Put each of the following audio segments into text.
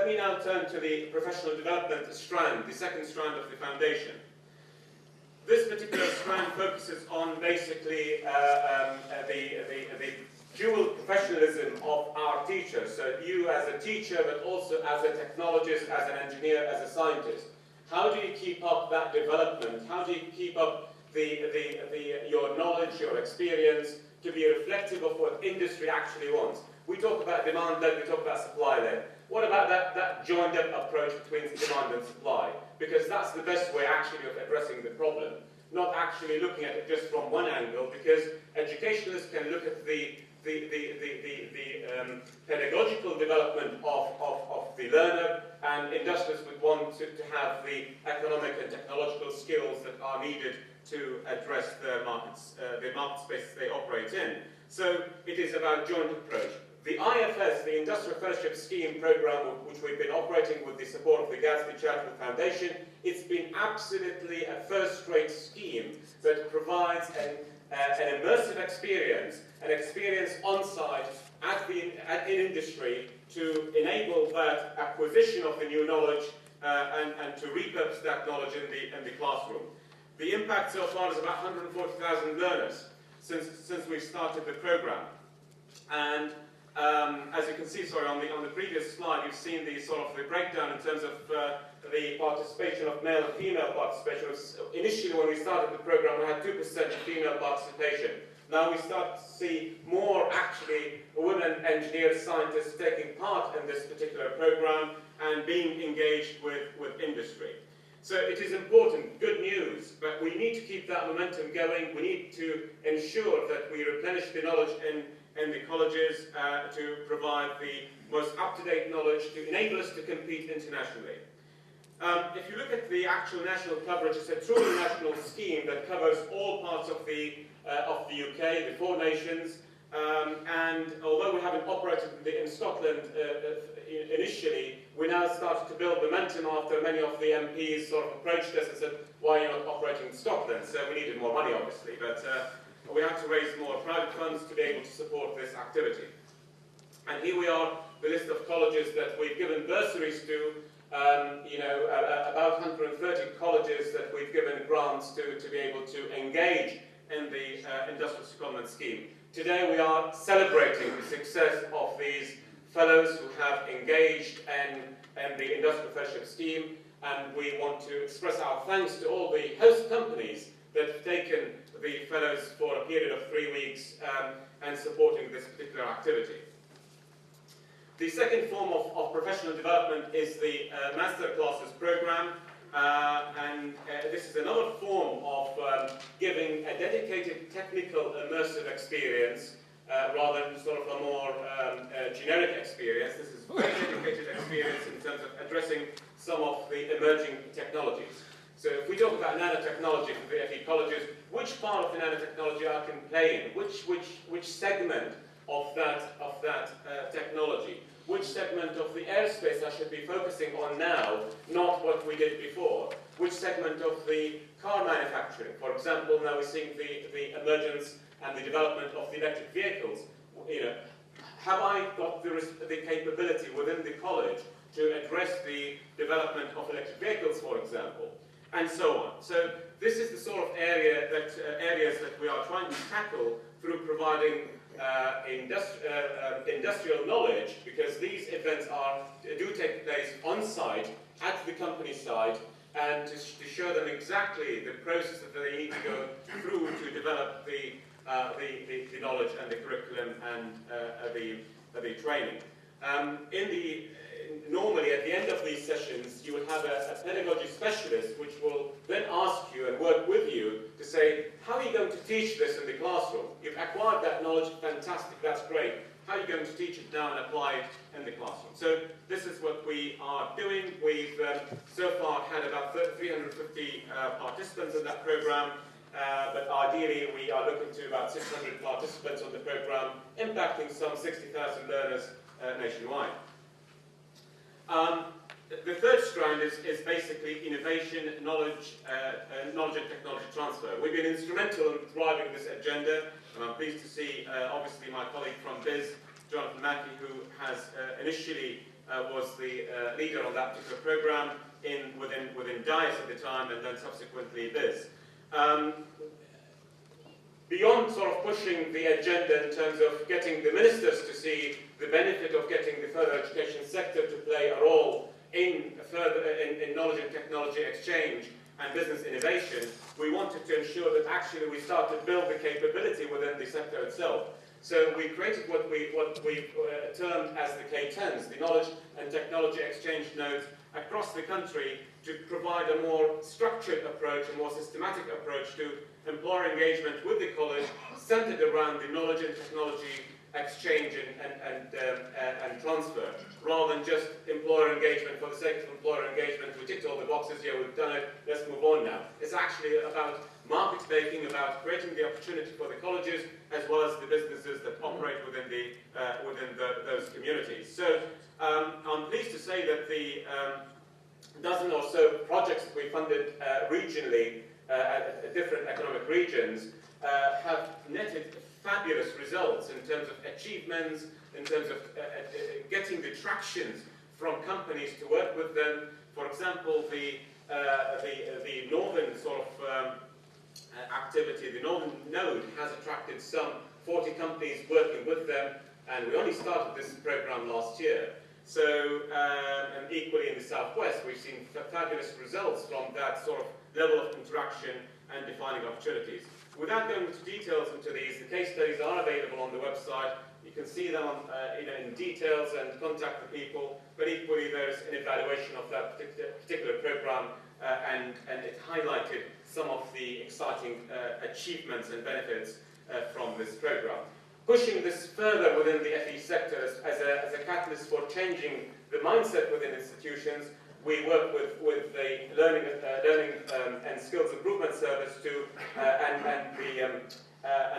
let me now turn to the professional development strand, the second strand of the foundation. This particular strand focuses on basically the dual professionalism of our teachers. So you as a teacher, but also as a technologist, as an engineer, as a scientist. How do you keep up that development? How do you keep up your knowledge, your experience, to be reflective of what industry actually wants? We talk about demand-led, we talk about supply-led. What about that joined-up approach between demand and supply? Because that's the best way actually of addressing the problem, not actually looking at it just from one angle, because educationalists can look at the pedagogical development of the learner, and industrialists would want to have the economic and technological skills that are needed to address the market spaces they operate in. So it is about joint approach. The IFS, the Industrial Fellowship Scheme program, which we've been operating with the support of the Gatsby Charitable Foundation, it's been absolutely a first-rate scheme that provides an immersive experience, an experience on-site in industry to enable that acquisition of the new knowledge and to repurpose that knowledge in the classroom. The impact so far is about 140,000 learners since we started the program. And as you can see, on the previous slide, you've seen the the breakdown in terms of the participation of male and female participation. Initially, when we started the program, we had 2% female participation. Now we start to see more actually women engineers, scientists taking part in this particular program and being engaged with industry. So it is important, good news, but we need to keep that momentum going. We need to ensure that we replenish the knowledge in the colleges to provide the most up-to-date knowledge to enable us to compete internationally. If you look at the actual national coverage, it's a truly national scheme that covers all parts of the UK, the 4 nations, and although we haven't operated in Scotland initially, we now started to build momentum after many of the MPs approached us and said, why are you not operating in Scotland? So we needed more money, obviously, but we had to raise more private funds to be able to support this activity. And here we are, the list of colleges that we've given bursaries to, about 130 colleges that we've given grants to be able to engage in the Industrial Secondment Scheme. Today we are celebrating the success of these fellows who have engaged in the Industrial Fellowship Scheme, and we want to express our thanks to all the host companies that have taken the fellows for a period of 3 weeks and supporting this particular activity. The second form of professional development is the Master Classes program, and this is another form of giving a dedicated technical immersive experience rather than a more generic experience. This is a very dedicated experience in terms of addressing some of the emerging technologies. So if we talk about nanotechnology for the FE colleges, which part of the nanotechnology I can play in? Which segment of that technology? Which segment of the airspace I should be focusing on now, not what we did before? Which segment of the car manufacturing? For example, now we're seeing the emergence and the development of the electric vehicles. Have I got the capability within the college to address the development of electric vehicles, for example? And so on. So this is the sort of areas that we are trying to tackle through providing industrial knowledge, because these events do take place on site at the company site, and to show them exactly the process that they need to go through to develop the knowledge and the curriculum and the training. Normally, at the end of these sessions, you will have a pedagogy specialist which will then ask you and work with you to say, how are you going to teach this in the classroom? You've acquired that knowledge, fantastic, that's great. How are you going to teach it now and apply it in the classroom? So this is what we are doing. We've so far had about 350 participants in that program, but ideally we are looking to about 600 participants on the program, impacting some 60,000 learners nationwide. The third strand is basically innovation, knowledge and technology transfer. We've been instrumental in driving this agenda, and I'm pleased to see, obviously, my colleague from BIS, Jonathan Mackey, who has initially was the leader on that particular program within DICE at the time, and then subsequently this. Beyond sort of pushing the agenda in terms of getting the ministers to see the benefit of getting the further education sector to play a role in knowledge and technology exchange and business innovation, we wanted to ensure that actually we start to build the capability within the sector itself. So we created what we termed as the K10s, the Knowledge and Technology Exchange nodes across the country, to provide a more structured approach, a more systematic approach to employer engagement with the college, centered around the knowledge and technology exchange and transfer, rather than just employer engagement for the sake of employer engagement. We ticked all the boxes, yeah, we've done it, let's move on now. It's actually about market making, about creating the opportunity for the colleges as well as the businesses that operate within those communities. So I'm pleased to say that the dozen or so projects that we funded regionally at different economic regions have netted fabulous results in terms of achievements, in terms of getting the tractions from companies to work with them. For example, the northern sort of activity, the northern node, has attracted some 40 companies working with them, and we only started this program last year. So, and equally in the southwest, we've seen fabulous results from that sort of level of interaction and defining opportunities. Without going into details into these, the case studies are available on the website. You can see them on, in details and contact the people, but equally there's an evaluation of that particular program, and it highlighted some of the exciting achievements and benefits from this program. Pushing this further within the FE sector as a catalyst for changing the mindset within institutions, we work with the Learning and Skills Improvement Service and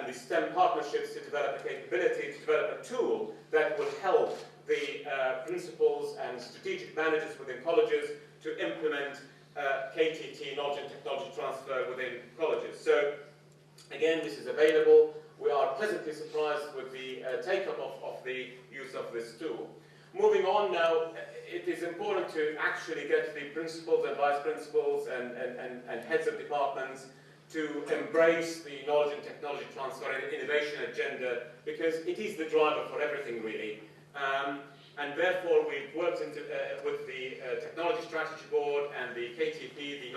the STEM partnerships to develop a capability, to develop a tool that will help the principals and strategic managers within colleges to implement KTT, knowledge and technology transfer, within colleges. So again, this is available. We are pleasantly surprised with the take-up of the use of this tool. Moving on now, it is important to actually get the principals and vice principals and heads of departments to embrace the knowledge and technology transfer and innovation agenda, because it is the driver for everything, really. And therefore, we've worked with the Technology Strategy Board and the KTP, the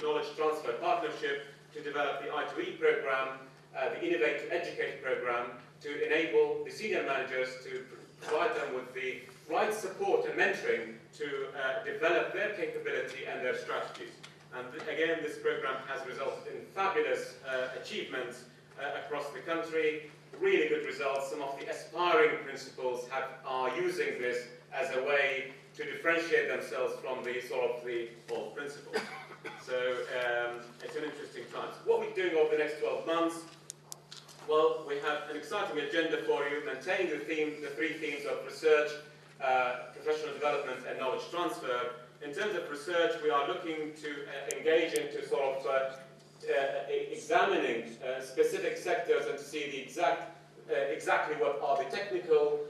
Knowledge Transfer Partnership, to develop the I2E program, the Innovate to Educate program, to enable the senior managers to provide them with the right support and mentoring to develop their capability and their strategies. And again, this program has resulted in fabulous achievements across the country, really good results. Some of the aspiring principals are using this as a way to differentiate themselves from the old principals. So it's an interesting time. So what we're doing over the next 12 months, well, we have an exciting agenda for you, maintaining the three themes of research, professional development, and knowledge transfer. In terms of research, we are looking to engage into examining specific sectors and to see the exactly what are the technical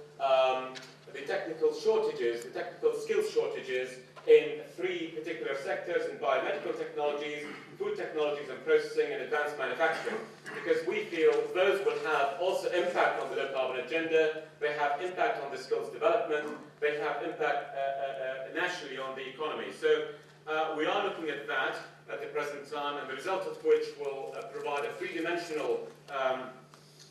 shortages, the technical skills shortages in three particular sectors: in biomedical technologies, food technologies and processing, and advanced manufacturing. Because we feel those will have also impact on the low carbon agenda, they have impact on the skills development, they have impact nationally on the economy. So we are looking at that at the present time, and the result of which will provide a three-dimensional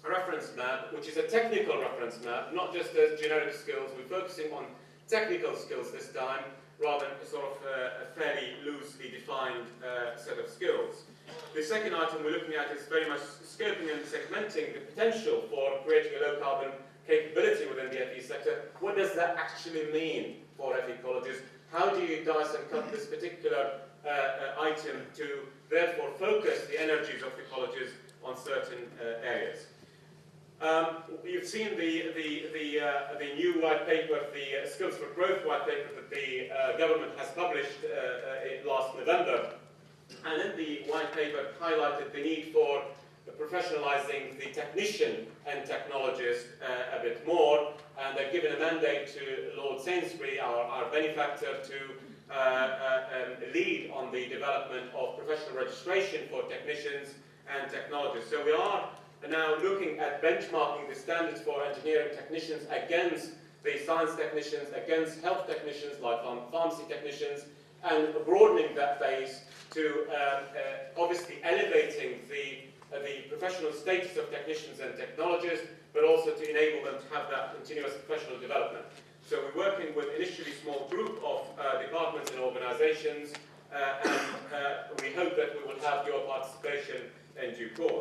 reference map, which is a technical reference map, not just as generic skills. We're focusing on technical skills this time, rather than a fairly loosely defined set of skills. The second item we're looking at is very much scoping and segmenting the potential for creating a low-carbon capability within the FE sector. What does that actually mean for FE colleges? How do you dice and cut this particular item to therefore focus the energies of the colleges on certain areas? You've seen the new white paper, the Skills for Growth white paper that the government has published last November. And in the white paper highlighted the need for professionalizing the technician and technologist a bit more, and they've given a mandate to Lord Sainsbury, our benefactor, to lead on the development of professional registration for technicians and technologists. So we are now looking at benchmarking the standards for engineering technicians against the science technicians, against health technicians like pharmacy technicians, and broadening that base to obviously elevating the professional status of technicians and technologists, but also to enable them to have that continuous professional development. So we're working with initially a small group of departments and organizations, and we hope that we will have your participation in due course.